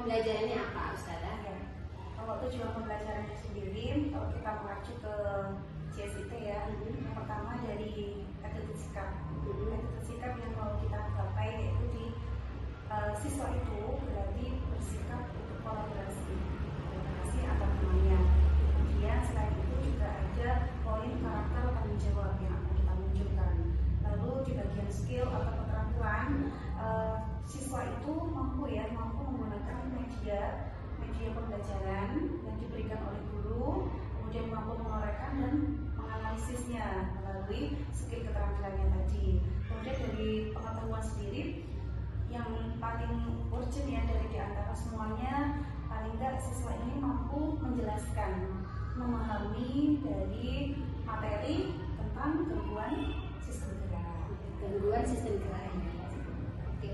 pembelajarannya apa, Ustazah? Ya. Kalau tujuan pembelajarannya sendiri, kalau kita mengacu ke CSIT ya, yang pertama dari attitude sikap. Attitude sikap yang mau kita capai yaitu di siswa itu berarti bersikap untuk kolaborasi antar temannya. Kemudian selain itu juga ada poin karakter tanggung jawab yang akan kita munculkan. Lalu di bagian skill atau keterampilan, siswa itu mampu menggunakan media pembelajaran yang diberikan oleh guru, kemudian mampu menguraikan dan menganalisisnya melalui skill keterampilannya tadi. Kemudian dari pengetahuan sendiri, yang paling urgent ya dari di antara semuanya, paling enggak siswa ini mampu menjelaskan, memahami dari materi tentang gangguan sistem gerak. Oke.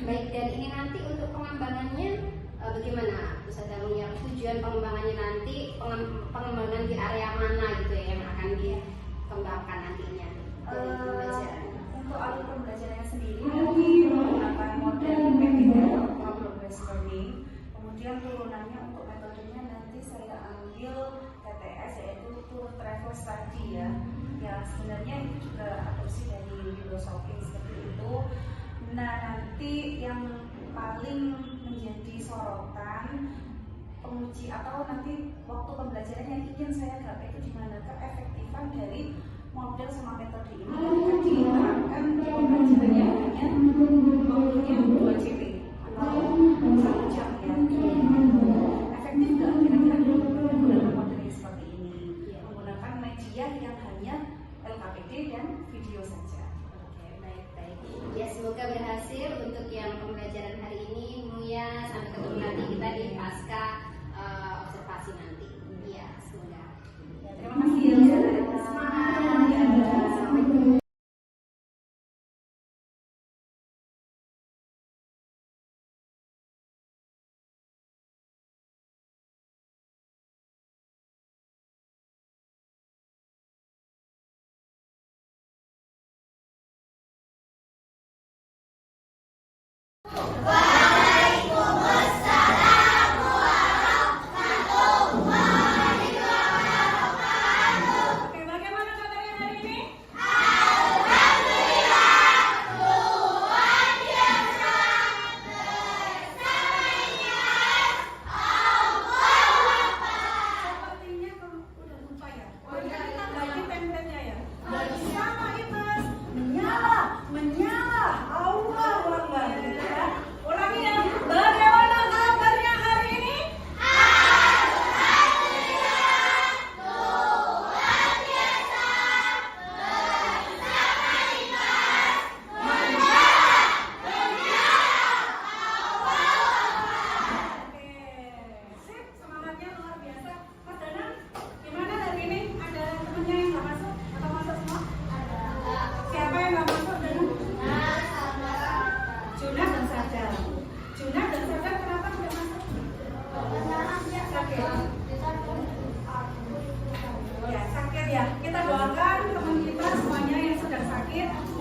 Baik, dan ini nanti untuk pengembangannya bagaimana Ustazah melihat tujuan pengembangannya nanti, pengembangan di area mana gitu ya yang akan dikembangkan nantinya dari pembelajaran? Untuk alur pembelajarannya sendiri nanti menggunakan model PBL atau progress learning. Kemudian turunannya untuk metodenya nanti saya ambil TTS, yaitu tour travel study ya. Ya sebenarnya itu juga adopsi dari filosofi seperti itu. Nah nanti yang paling menjadi sorotan penguji atau nanti waktu pembelajaran yang ingin saya gapai itu di mana keefektifan dari model sama metode ini ketika diterapkan di pembelajarannya hanya waktunya 2 JP atau 1 jam ya. Efektif nggak kira-kira menggunakan model yang seperti ini, menggunakan media yang hanya LKPD dan video saja. Oke, baik. Ya semoga berhasil untuk yang pembelajaran hari ini, Muya. Sampai ketemu nanti kita di pasca observasi nanti. Iya, semoga. Ya, terima kasih ya. Semangat.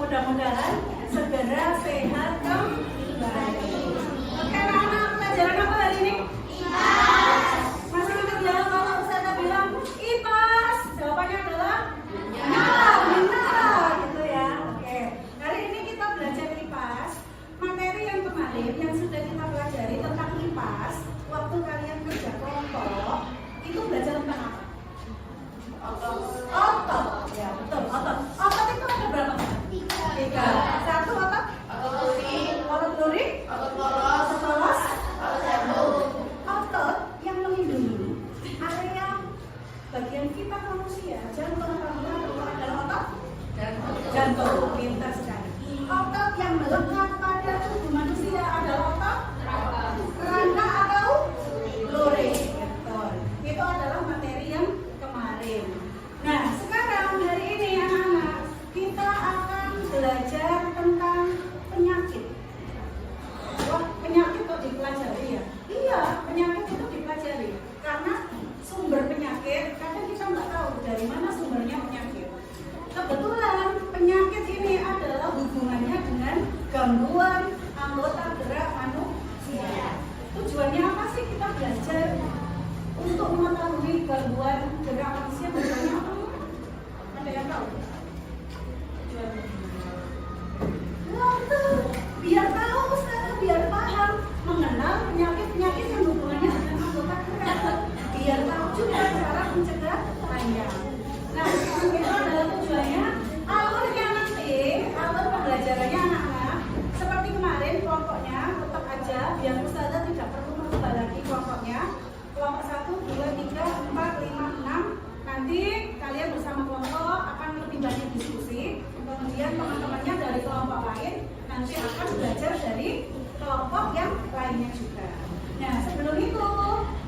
Mudah-mudahan segera sehat kembali. Oke anak-anak, pelajaran apa hari ini? Masih ingat ya kalau Ustazah bilang IPAS? Jawabannya adalah benar gitu ya. Oke, hari ini kita belajar IPAS. Materi yang kemarin yang sudah kita pelajari tentang IPAS, waktu kalian kerja kelompok itu belajar tentang apa? Otot. Ya betul, otot. Otot itu ada berapa? 3. 1 otot? Otot lurik? Otot poros? Otot yang melindungi area bagian kita manusia, jantung adalah otot jantung, pintar sekali. Otot yang melekat pada tubuh manusia adalah otot rangka atau lurik. Betul. Itu adalah materi yang kemarin. Nah, sekarang hari ini anak-anak kita akan belajar tentang penyakit. Wah, penyakit kok dipelajari ya? Iya, penyakit itu dipelajari karena sumber penyakit kadang kita nggak tahu dari mana sumbernya penyakit. Kebetulan penyakit ini adalah hubungannya dengan gangguan anggota gerak manusia. Tujuannya belajar untuk mengetahui gangguan gerak manusia tujuannya apa? Ada yang tahu? Tujuannya? Biar tahu Ustaz, biar paham, mengenal penyakit-penyakit yang hubungannya dengan anggota gerak, biar tahu juga cara mencegah panjang. Nah, itu adalah tujuannya. Alur pembelajarannya anak-anak seperti kemarin kelompoknya tetap aja, biar Ustazah tidak perlu merubah lagi kelompoknya. Kelompok 1, 2, 3, 4, 5, 6. Nanti kalian bersama kelompok akan lebih banyak diskusi. Kemudian teman-temannya dari kelompok lain nanti akan belajar dari kelompok yang lainnya juga. Nah, sebelum itu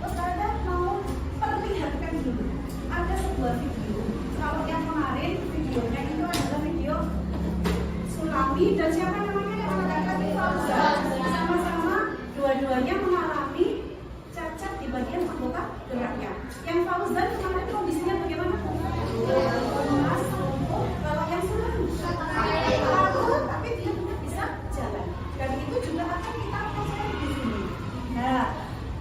Ustazah mau perlihatkan dulu. Ada sebuah video. Kalau yang kemarin videonya itu adalah video Sulami dan siapa namanya yang laki-laki Fauzan, sama-sama dua-duanya mengalami cacat di bagian anggota geraknya. Yang Fauzan kemarin kondisinya bagaimana? Lemas, lumpuh. Kalau yang Sulami lalu tapi dia tetap bisa jalan. Dan itu juga akan kita pelajari di sini. Nah,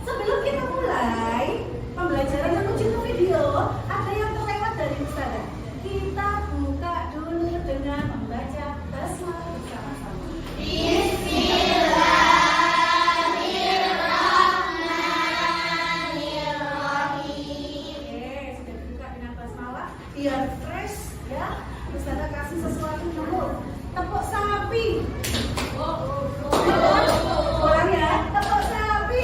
sebelum kita mulai pembelajaran yang menuju ke video, ada yang terlewat dari Ustazah. Kita buka dulu dengan membaca basmalah bersama-sama. Bismillahirrahmanirrahim. Oke, sudah dibuka dengan basmalah. Biar fresh ya. Ustazah kasih sesuatu dulu. Tepuk sapi. Ulang ya. Tepuk sapi.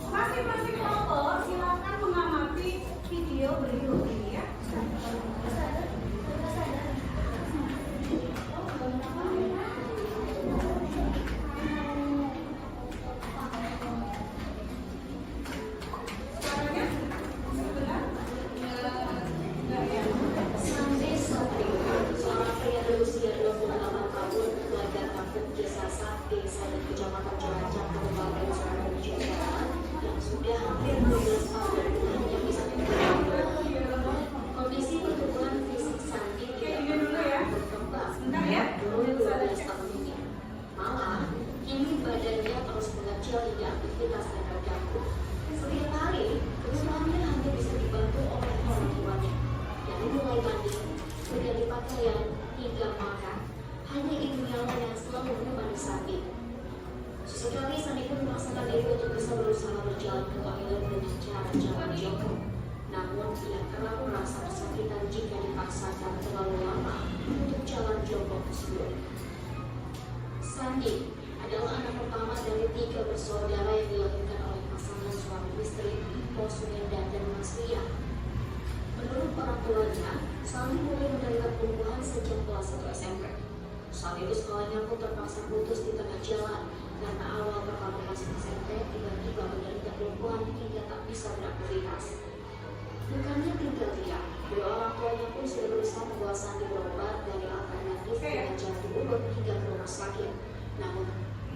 Masing-masing kelompok silakan mengamati video berikut ini ya. Sesekali Sandi pun memaksakan diri untuk bisa berusaha berjalan ke toilet dengan cara jalan jongkok. Namun ia kerap merasa kesakitan jika dipaksakan terlalu lama untuk jalan jongkok tersebut. Sandi adalah anak pertama dari 3 bersaudara yang dilahirkan oleh pasangan suami istri, Mpok Suminda dan Mas Ria. Menurut orang tuanya, Sandi mulai menderita kelumpuhan sejak kelas 1 SMP. Saat itu sekolahnya pun terpaksa putus di tengah jalan karena awal pertama masuk SMP tiba-tiba menderita kelumpuhan hingga tak bisa beraktivitas. Bukannya tinggal diam, kedua orang tuanya pun sudah berusaha membawa Sandi berobat dari alternatif dengan cara diurut hingga ke rumah sakit. Namun,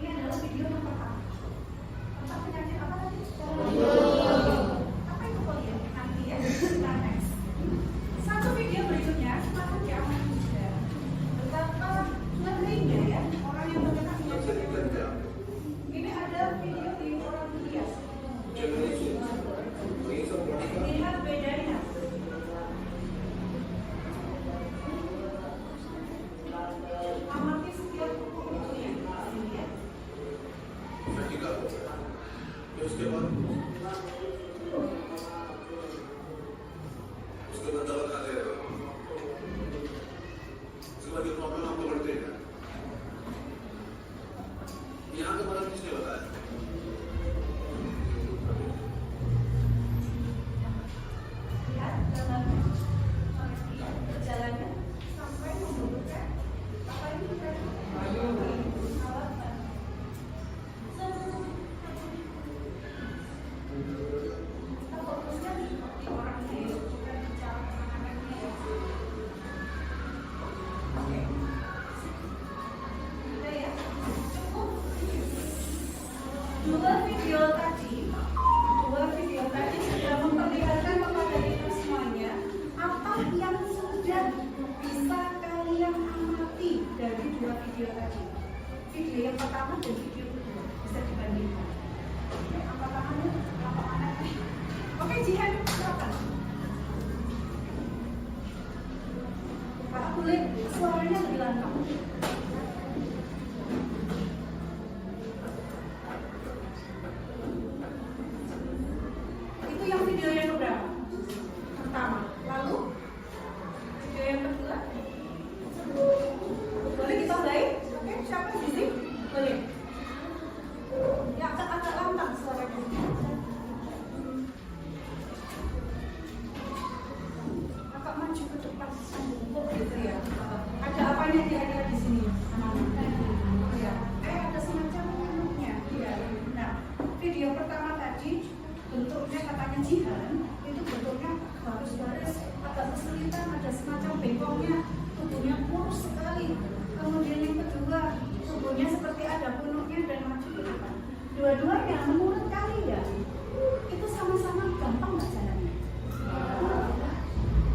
ini adalah video yang pertama. Tentang penyakit apa tadi? Apa itu polio? Nanti ya, kita next. Satu video berikutnya, silakan diamati juga. Betapa ngerinya ya orang yang terkena penyakit yang berbeda. Ini ada video di orang India. Lihat bedanya. Amati setiap videonya. उसके बाद sebagai program politik yang kemarin disebutkan. Lihat dalam perjalanan sampai membutuhkan apa ini kan? Kita fokusnya di orangnya ya, bukan bicara penanganannya ya. Oke. Udah ya. Cukup. Dua video tadi sudah memperlihatkan kepada kita semuanya apa yang sudah bisa kalian amati dari dua video tadi. Video yang pertama dan video kedua bisa dibandingkan. Oke, apa tangannya? Apa anaknya? Oke, Jihan, silakan. Pak, boleh suaranya lebih lantang. Itu yang video yang keberapa? Pertama. Lalu video yang kedua. Boleh ditambahin? Oke, siapa di sini? Boleh. Ya, agak lantang suaranya. Agak maju ke depan sambung gitu ya. Ada apanya kira-kira di sini? Ya. Ada semacam menurutnya. Iya. Nah, video pertama tadi bentuknya katanya Jihan itu bentuknya baris-baris, agak kesulitan, ada semacam bengkoknya, tubuhnya kurus sekali. Kemudian yang kedua, tubuhnya seperti ada punuknya dan maju ke depan. Dua-duanya menurut kalian itu sama-sama gampang nggak jalannya?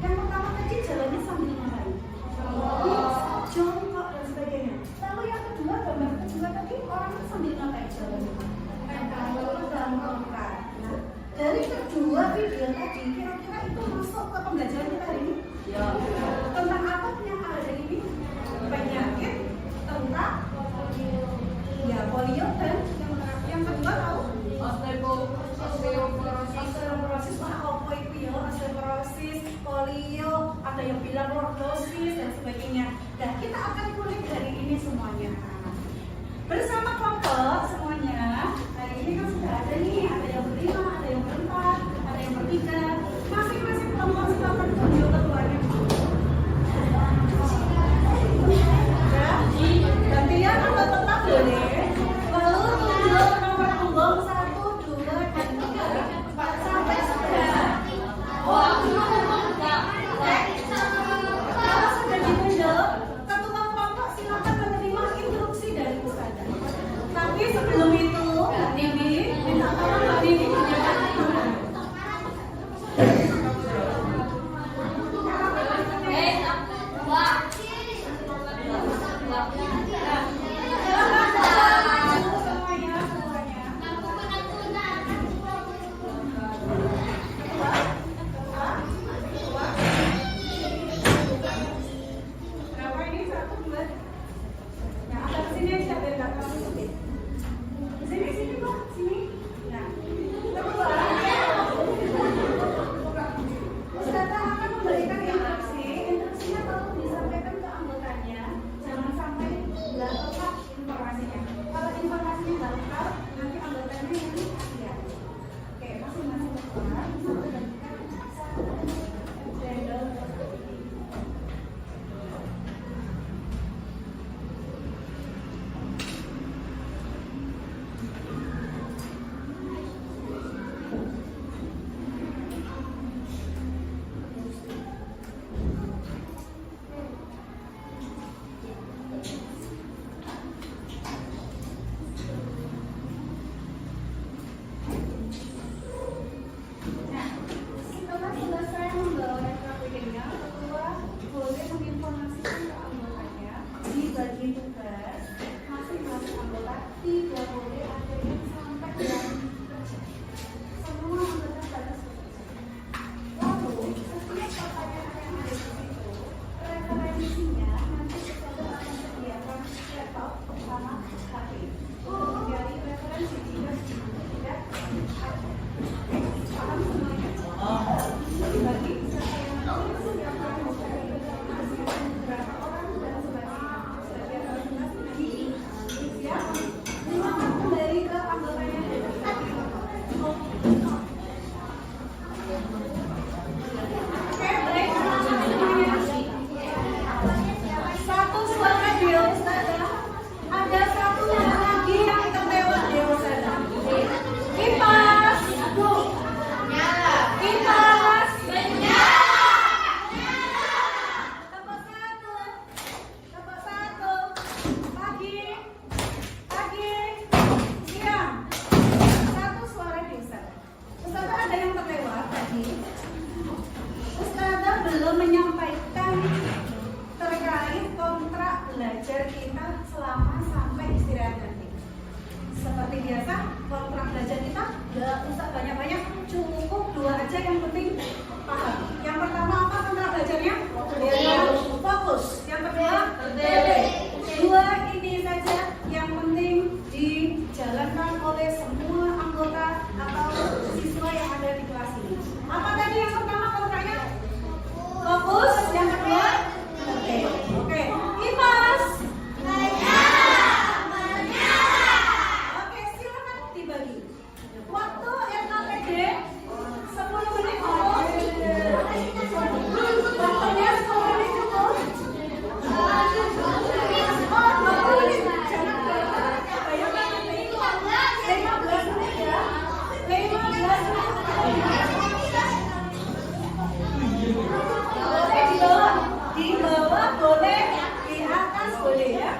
Yang pertama tadi jalannya sambil ngapain? Jongkok dan sebagainya. Lalu yang kedua, gambar kedua tadi orangnya sambil ngapain jalannya? Bengkok. Dari kedua video tadi, kira-kira itu masuk ke pembelajaran kita hari ini? Ya. Tentang apa yang ada ini? Penyakit, tentang ya polio dan yang kedua tahu? Osteoporosis. Wah, apa itu ya? Osteoporosis, polio, ada yang bilang lordosis dan sebagainya. Dan kita akan kulik hari ini semuanya. Bersama kelompok semuanya, hari ini kan sudah ada nih, ada yang berlima, ada yang berempat, ada yang bertiga. Masing-masing kelompok silakan tunjuk ketuanya. Ya, gantian atau tetap boleh. Lalu tunjuk nomor punggung 1, 2, dan 3, 4 sampai 9. Kalau sudah ditunjuk, ketua kelompok silakan menerima instruksi dari Ustazah. Tapi sebelum itu, Bibi minta tolong Mbak Bibi menjaga tangan. Berapa ini? 1, 2. Yang atas sini aja biar nggak terlalu sempit. Sini Pak, sini. Nah, Ustazah akan memberikan instruksi. Instruksinya tolong disampaikan ke anggotanya. Jangan sampai nggak lengkap informasinya. Kalau informasinya nggak lengkap, nanti anggotanya yang lihat. Oke, masing-masing ketua bisa membagikan agenda. Nah, setelah selesai membawa rekeningnya, ketua boleh menginformasikan ke anggotanya dibagi tugas. Masing-masing anggota tidak boleh ada yang sampai jam kerja. Semua anggota harus bekerja. Lalu, setiap pertanyaan yang ada di situ, referensinya nanti kita akan sediakan laptop sama HP untuk dari referensi jika tidak ada. Paham semuanya? Dibagi siapa yang nanti aja yang penting paham. Yang pertama apa tentang belajarnya? Fokus. Yang kedua, dua ini saja yang penting dijalankan oleh semua anggota atau siswa yang ada di kelas ini. Apa tadi yang pertama kontraknya? Fokus. Yang kedua, oke. Imas. Oke, silakan dibagi. Waktu RKPD 10 menit cukup. Waktunya 10 menit cukup. Oh, 20 menit. Jangan bayangkan ini 15 menit ya. 15 menit. Boleh di bawah boleh, di atas boleh ya.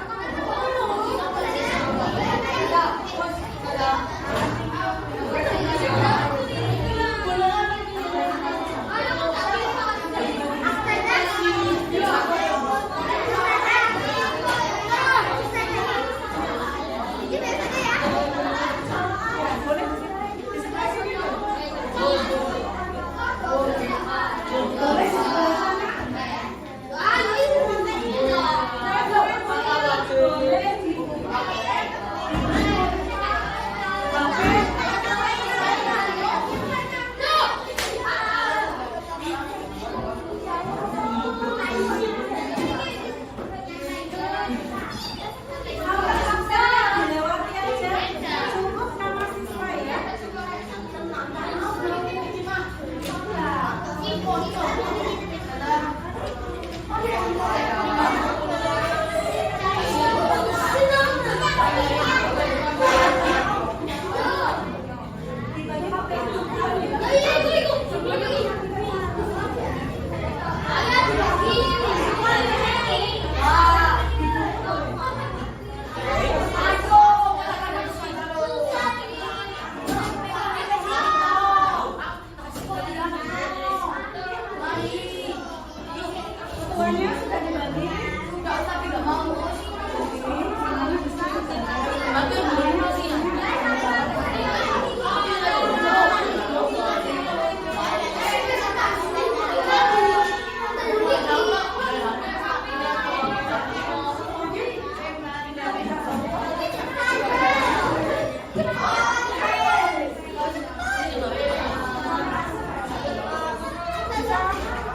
Semuanya sudah dibagi.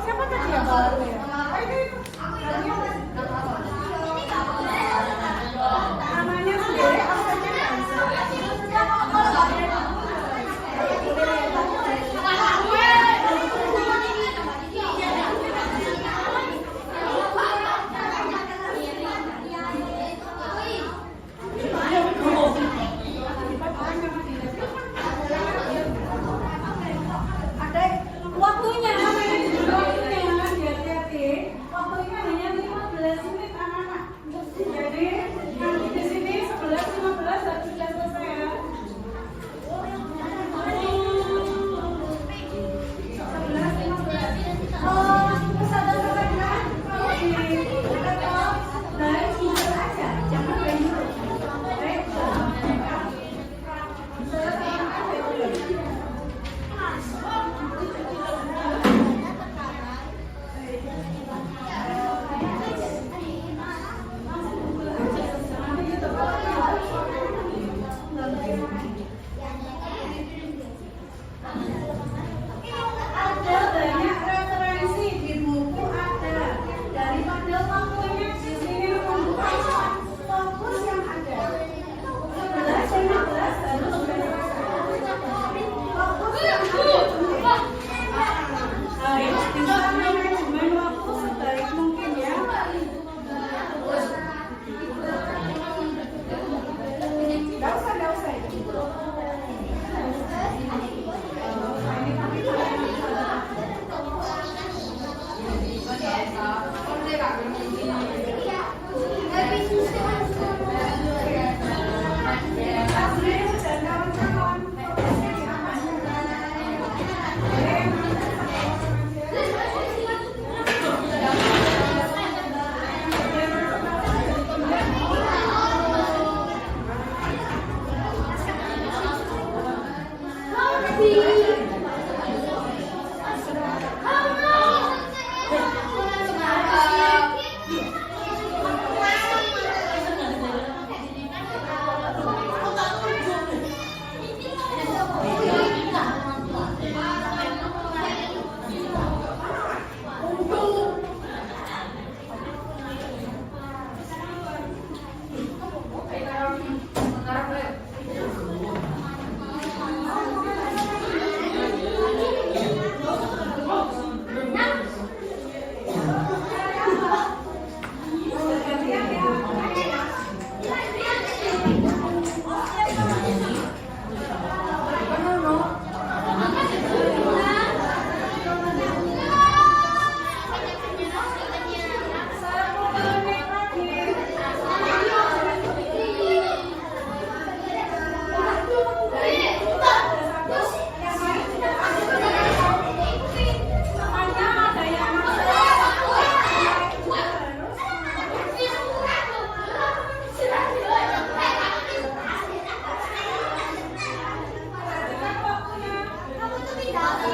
Siapa tadi yang baru ya? Namanya sendiri absennya ada waktunya, hati-hati. Waktunya hanya 15 menit anak-anak. Jadi nanti di sini 11:15 harus sudah selesai ya. 11:15. Oh, pesawat-pesawat kan? Kalau di laptop, naik mundur aja, jangan naik dulu. Naik ada banyak referensi di buku ada. Daripada waktunya di sini membuka fokus yang ada. 11:15 harus sudah selesai. Fokus yang ada. Baik, bisa manajemen waktu sebaik mungkin ya. Gak usah. Jangan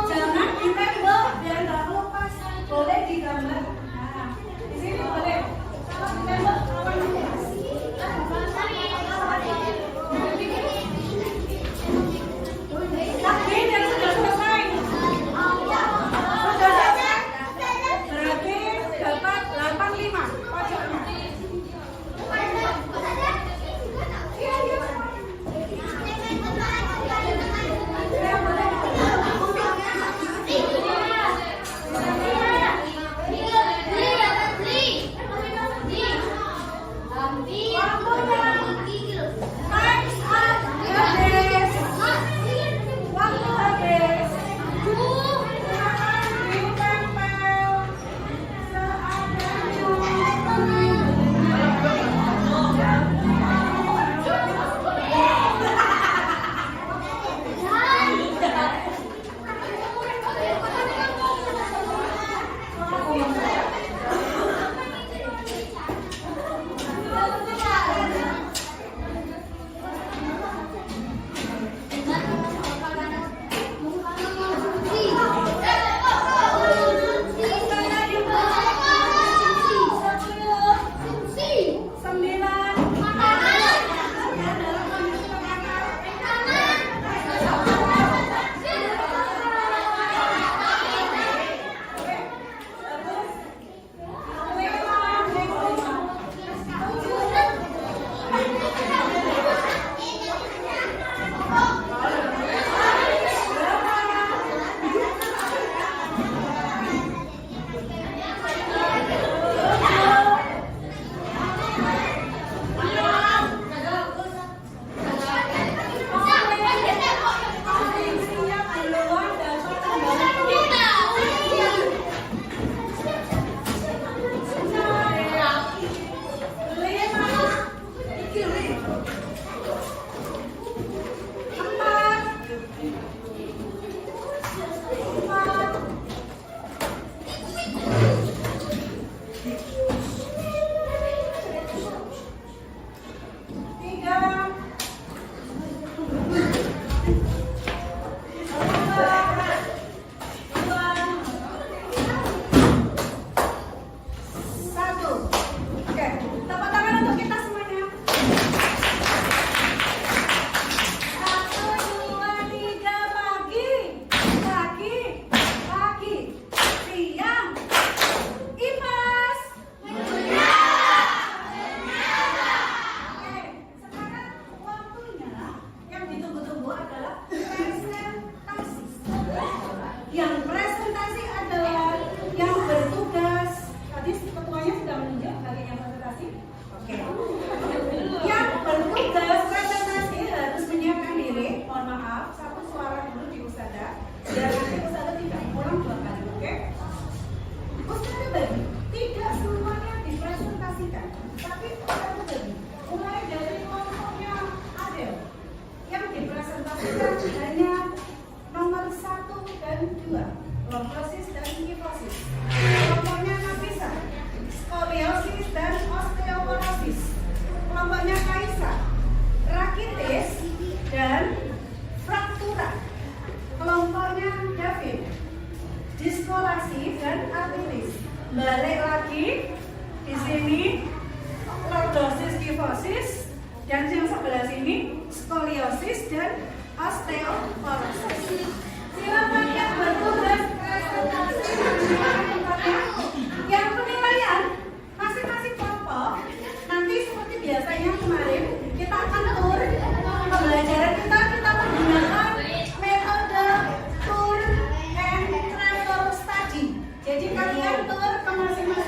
Jangan ditembak biar nggak lepas. Boleh digambar. Nah, di sini boleh. Kalau ditembak awan lepas. Lagi dan sudah selesai. Sudah selesai. Berarti dapat 85 pojoknya. Balik lagi di sini lordosis, kifosis, dan yang sebelah sini skoliosis dan osteoporosis. Silakan yang bertugas presentasi yang penilaian masing-masing kelompok. Nanti seperti biasanya kemarin kita akan tur pembelajaran kita menggunakan metode tour and travel study. Jadi kalian tur ke masing-masing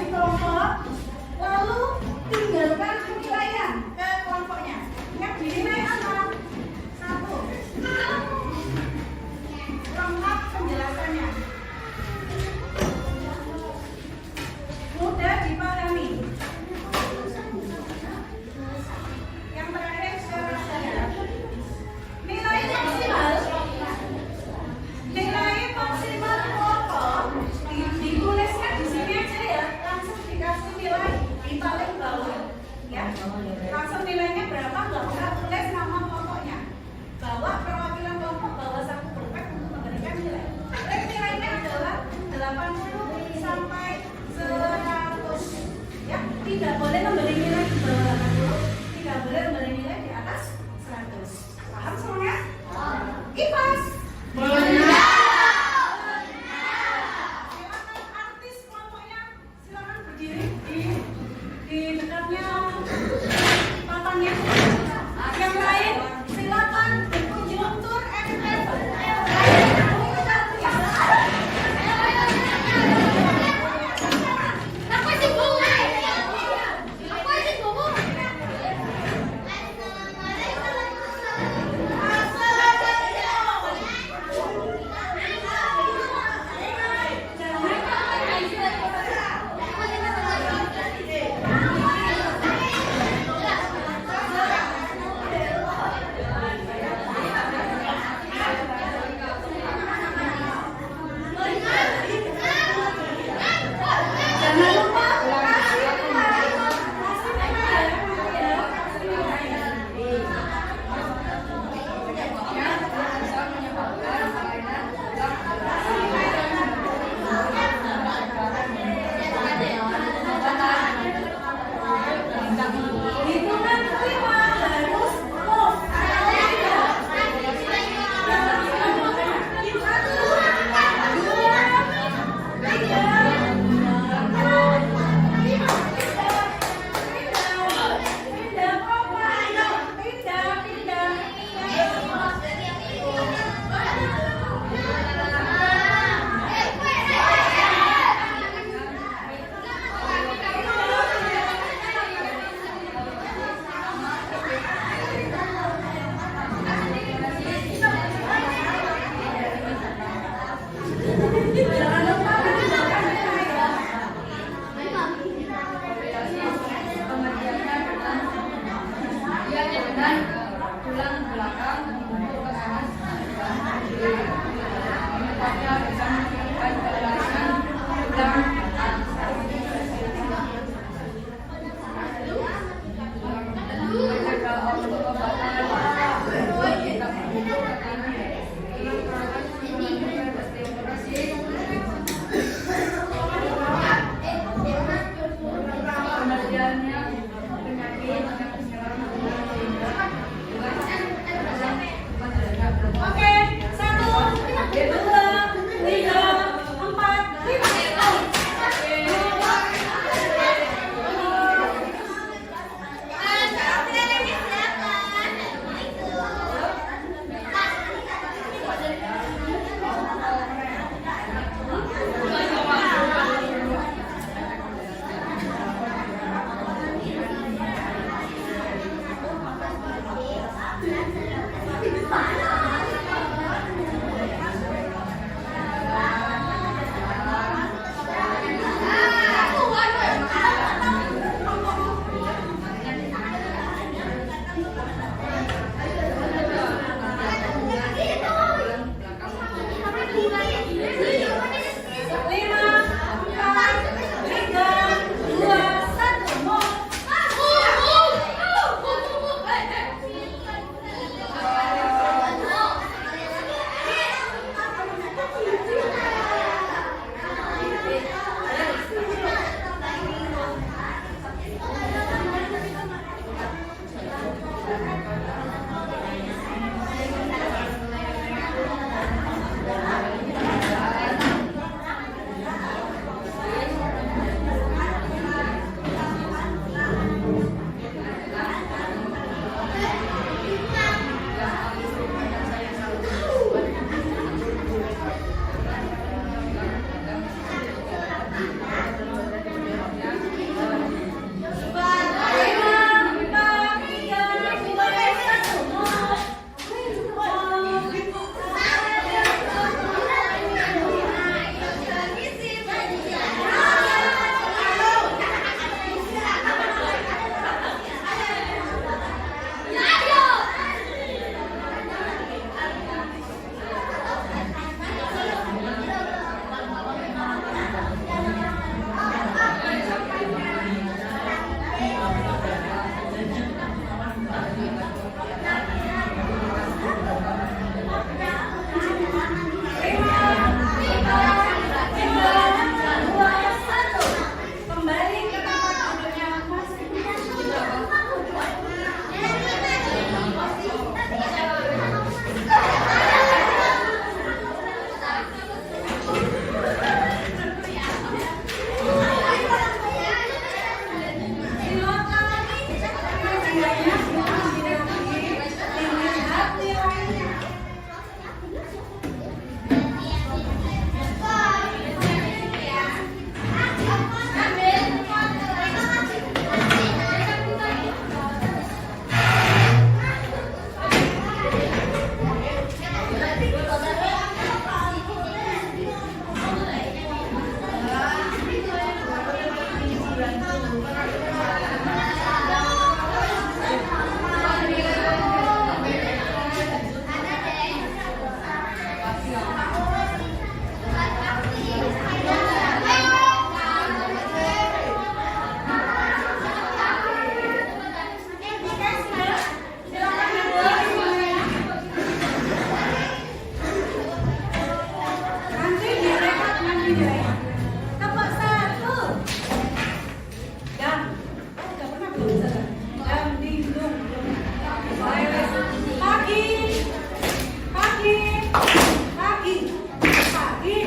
Pagi, pagi,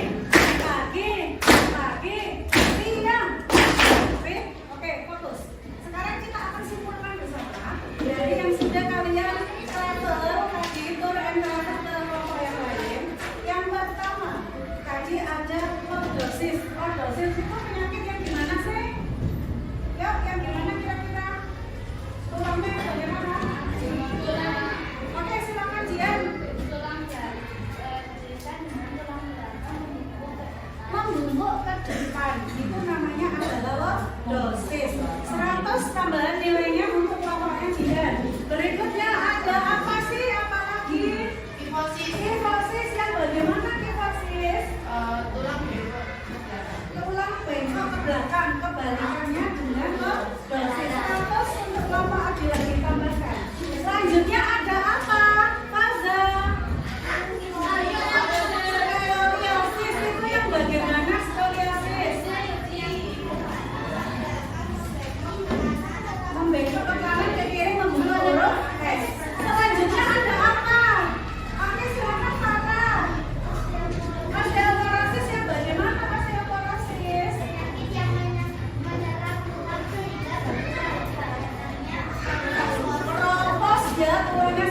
pagi, siang. Oke, fokus. Sekarang kita akan simpulkan bersama dari yang sudah kalian travel tadi tour and travel ke kelompok yang lain. Yang pertama, tadi ada lordosis. Lordosis itu penyakit yang gimana sih? Yuk, yang gimana kira-kira? Tulangnya bagaimana? Oke, silakan Jian. Membumbuk ke depan itu namanya adalah lordosis. 100 tambahan nilainya untuk kelompoknya Jian. Berikutnya ada apa sih? Apalagi? Kifosis. Kifosis yang bagaimana kifosis? Tulang bengkok ke belakang. Kebalikannya dengan lordosis. 100 untuk kelompok Adi lagi tambahkan. Selanjutnya ada apa? Faza. Skoliosis itu yang bagaimana skoliosis? Membengkok ke kanan ke kiri membunuh huruf S. Selanjutnya ada apa? Oke, silakan Tata. Osteoporosis yang bagaimana osteoporosis? Propos ya, tuanya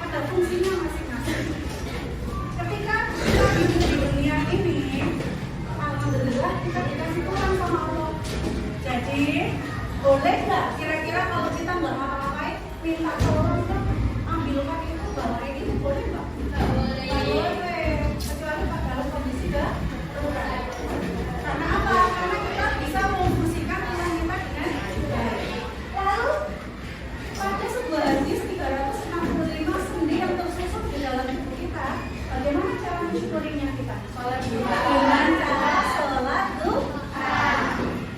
ada fungsinya masing-masing. Ketika kita hidup di dunia ini, alhamdulillah kita dikasih Tuhan sama Allah. Jadi boleh nggak kira-kira kalau kita nggak ngapa-ngapain minta tolong dong ambilkan itu bawa ini boleh nggak? Nggak boleh. Kecuali dalam kondisi darurat. Karena apa? Karena kita bisa memfungsikan uang kita dengan baik. Lalu pada sebuah hadis 365 sendi yang tersusun di dalam tubuh kita, bagaimana cara mensyukurinya kita? Sholat duha. Dengan cara sholat duha.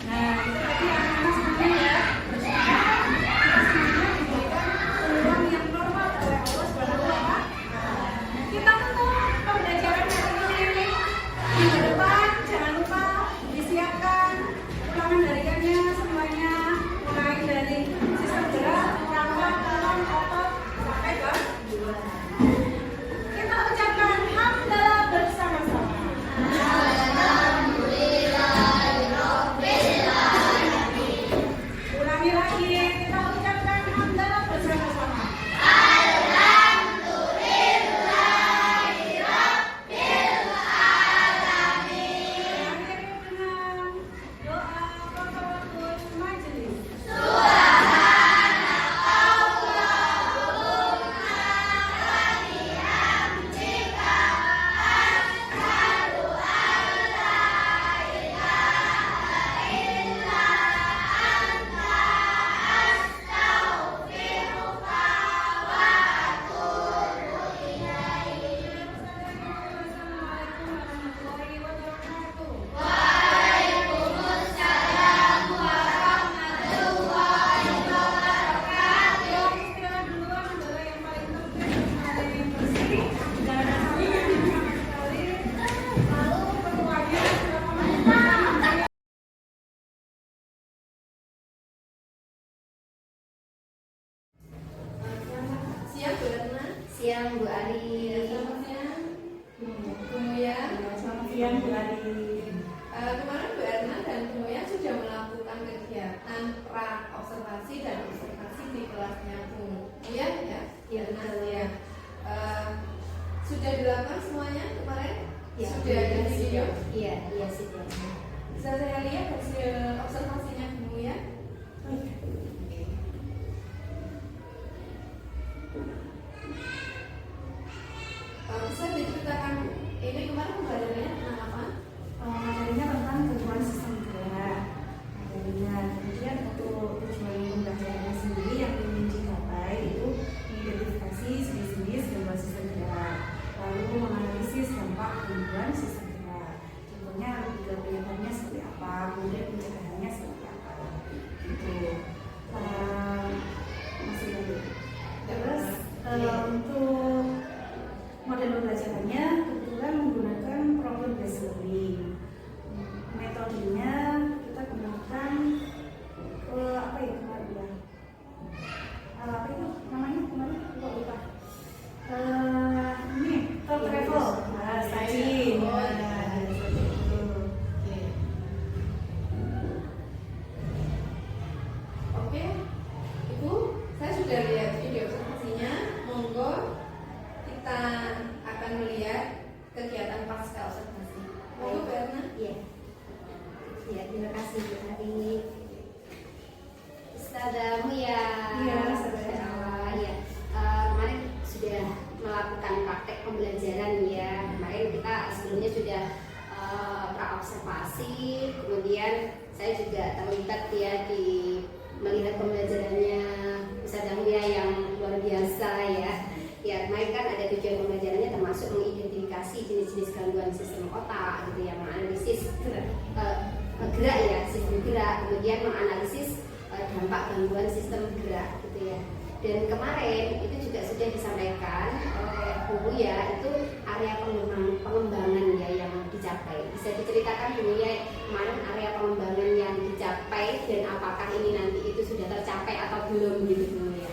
Nah, itu tadi anak-anak semuanya ya. Bersyukur kita semuanya diberikan peluang yang normal oleh Allah Subhanahu wa Ta'ala. Kita tutup pembelajaran hari ini. Minggu depan jangan lupa disiapkan ulangan hariannya semuanya, mulai dari sistem gerak, rangka, tulang, otot, sampai ke kita ucapkan hamdalah bersama-sama. Ulangi lagi, kita ucapkan hamdalah bersama-sama. Akhiri dengan doa kafaratul majelis. Assalamualaikum warahmatullahi wabarakatuh. Yang istilah duluan adalah yang paling penting, ada yang bersih dan ada yang sama sekali. Lalu ketuanya silakan. Siang Bu Retna. Siang Bu Ari. Selamat siang. Kemudian Selamat siang Bu Ari. kemarin Bu Retna dan kemudian sudah melakukan kegiatan pra observasi dan observasi di kelasnya Bu Uyan ya. Iya, Retna, betul. ya. Sudah dilakukan semuanya kemarin? Ya, Sudah ada video? Iya sudah. Bisa saya lihat hasil observasinya Bu Uyan? Bisa diceritakan ini kemarin pembelajarannya tentang apa? Materinya tentang gangguan sistem gerak. Materinya kemudian untuk tujuan pembelajarannya sendiri yang ingin dicapai itu mengidentifikasi jenis-jenis gangguan sistem gerak, lalu menganalisis dampak gangguan sistem gerak. Contohnya lebih ke penyebabnya seperti apa, kemudian pencegahannya seperti apa. Gitu. Masih lanjut. Terus untuk model pembelajarannya kebetulan menggunakan problem based learning. Metodenya kita gunakan apa ya kemarin ya? Apa itu namanya kemarin? Lupa. Ini top level. Studying. Oh, ya. Oke, Ibu, saya sudah lihat video observasinya. Monggo kita akan melihat kegiatan pasca observasi. Monggo Bu Erna. Iya. Ya, terima kasih Bu Ari. Ustazah Muya. Iya, Ustazah. Ya. Kemarin sudah melakukan praktek pembelajaran ya. Kemarin kita sebelumnya sudah praobservasi, kemudian saya juga terlibat ya di melihat pembelajarannya Ustazah Muya yang luar biasa ya. Ya, kemarin kan ada tujuan pembelajarannya termasuk mengidentifikasi jenis-jenis gangguan sistem otak gitu ya, menganalisis gerak ya, sistem gerak, kemudian menganalisis dampak gangguan sistem gerak gitu ya. Dan kemarin itu juga sudah disampaikan oleh Bu Buya, itu area pengembangan ya yang dicapai. Bisa diceritakan Bu Buya kemarin area pengembangan yang dicapai dan apakah ini nanti itu sudah tercapai atau belum gitu Bu Buya?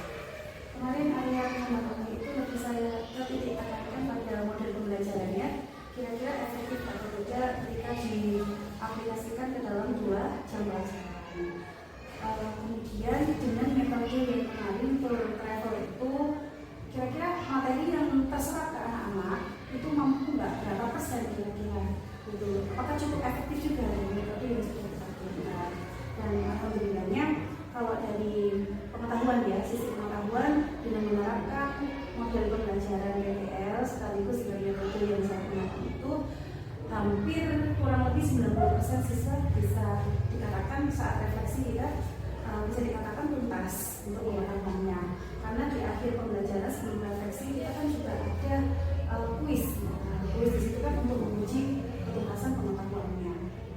Kemarin area pengembangan itu lebih saya titik tekankan pada model pembelajarannya, kira-kira efektif atau tidak ketika diaplikasikan ke dalam 2 jam pelajaran. Kemudian dengan metode yang kemarin per travel itu kira-kira materi apakah cukup efektif juga dari metode yang sudah kita gunakan. Dan alhamdulillahnya kalau dari pengetahuan ya, sisi pengetahuan dengan menerapkan model pembelajaran PBL sekaligus dengan metode yang saya gunakan itu hampir kurang lebih 90% siswa bisa dikatakan saat refleksi kita bisa dikatakan tuntas untuk pengetahuannya, karena di akhir pembelajaran sebelum refleksi kita kan juga ada kuis. Kuis di situ kan untuk menguji ketuntasan pengetahuannya.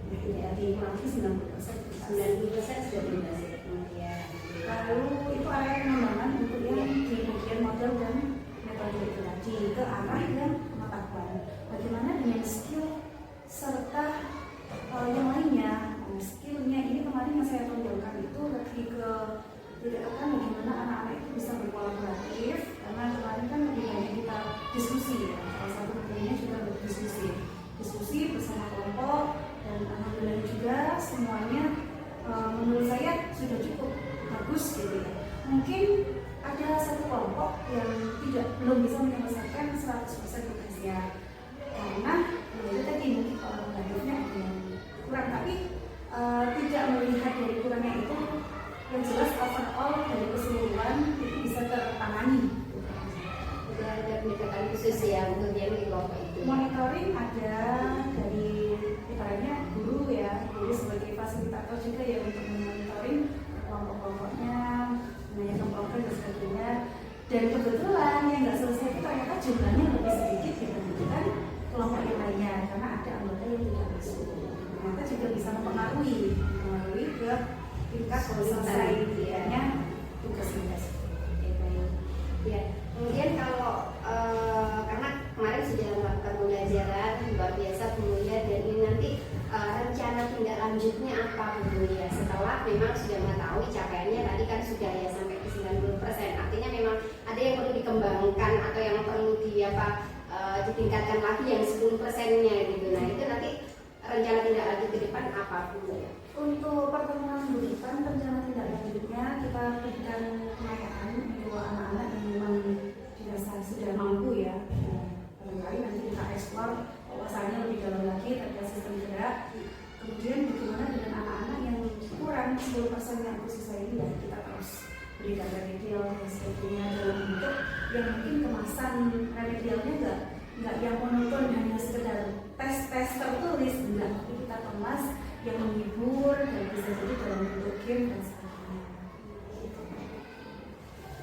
Jadi kurang lebih 90% sudah tuntas ya kemudian. Lalu itu area pengembangan untuk yang di bagian model dan metode itu tadi ke arah yang pengetahuan. Bagaimana dengan skill serta yang lainnya. Skillnya ini kemarin yang saya tonjolkan itu lebih ke tidak akan bagaimana anak-anak itu bisa berkolaboratif, karena kemarin kan lebih banyak kita diskusi ya. Salah satu materinya juga diskusi bersama kelompok, dan alhamdulillah juga semuanya menurut saya sudah cukup bagus gitu ya. Mungkin ada satu kelompok yang belum bisa menyelesaikan 100% tugasnya, karena itu tadi mungkin kolaboratifnya ada yang kurang, tapi tidak melihat dari kurangnya itu, yang jelas overall dari keseluruhan itu bisa tertangani. Sudah ada pendekatan khusus ya untuk yang di kelompok itu. Monitoring ada dari ibaratnya guru ya, guru sebagai fasilitator juga ya untuk memonitoring kelompok-kelompoknya, menanyakan program dan sebagainya. Dan kebetulan yang nggak selesai itu ternyata jumlahnya lebih sedikit dibandingkan kelompok yang lainnya, karena ada anggota yang tidak masuk. Ternyata juga bisa mempengaruhi ke tingkat selesainya tugas-tugas. Ya, kemudian kalau karena kemarin sudah melakukan pembelajaran luar biasa kemudian, dan ini nanti rencana tindak lanjutnya apa ya setelah memang sudah mengetahui capaiannya tadi kan sudah ya sampai ke 90%, artinya memang ada yang perlu dikembangkan atau yang perlu ditingkatkan lagi yang 10%-nya gitu. Nah itu nanti rencana tindak lanjut ke depan apa ya? Untuk pertemuan minggu depan, rencana tindak lanjutnya kita berikan pengayaan untuk anak-anak yang memang dirasa sudah mampu ya. Barangkali nanti kita eksplor wawasannya lebih dalam lagi terkait sistem gerak. Kemudian bagaimana dengan anak-anak yang kurang 10% yang untuk siswa ini, ya kita terus berikan remedial dan sebagainya dalam bentuk yang mungkin kemasan remedialnya enggak yang monoton hanya sekedar tes tertulis, enggak, tapi kita kemas yang menghibur dan bisa jadi dalam bentuk game dan sebagainya.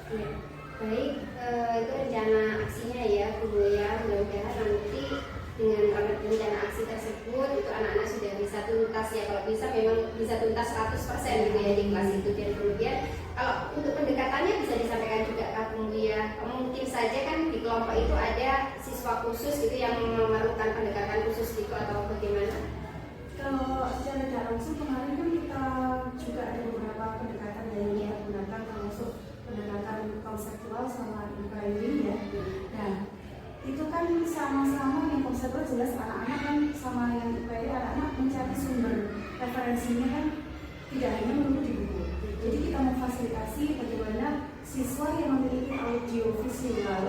Ya, baik, itu rencana aksinya ya Bu ya, mudah-mudahan nanti dengan rencana aksi tersebut itu anak-anak sudah bisa tuntas ya, kalau bisa memang bisa tuntas 100% gitu ya di kelas itu. Dan kemudian kalau untuk pendekatannya bisa disampaikan juga Kak Bu ya, mungkin saja kan di kelompok itu ada siswa khusus gitu yang memerlukan pendekatan khusus gitu atau bagaimana? Kalau secara tidak langsung kemarin kan kita juga ada beberapa pendekatan yang kita gunakan, termasuk pendekatan konseptual sama branding ya. Nah itu kan sama-sama yang konseptual jelas anak-anak kan sama yang IPD, anak-anak mencari sumber referensinya kan tidak hanya menunggu di buku. Jadi kita memfasilitasi bagaimana siswa yang memiliki audio visual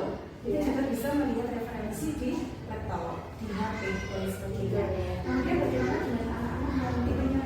itu juga bisa melihat referensi di laptop, di HP dan sebagainya. Kemudian bagaimana dengan anak-anak yang tipenya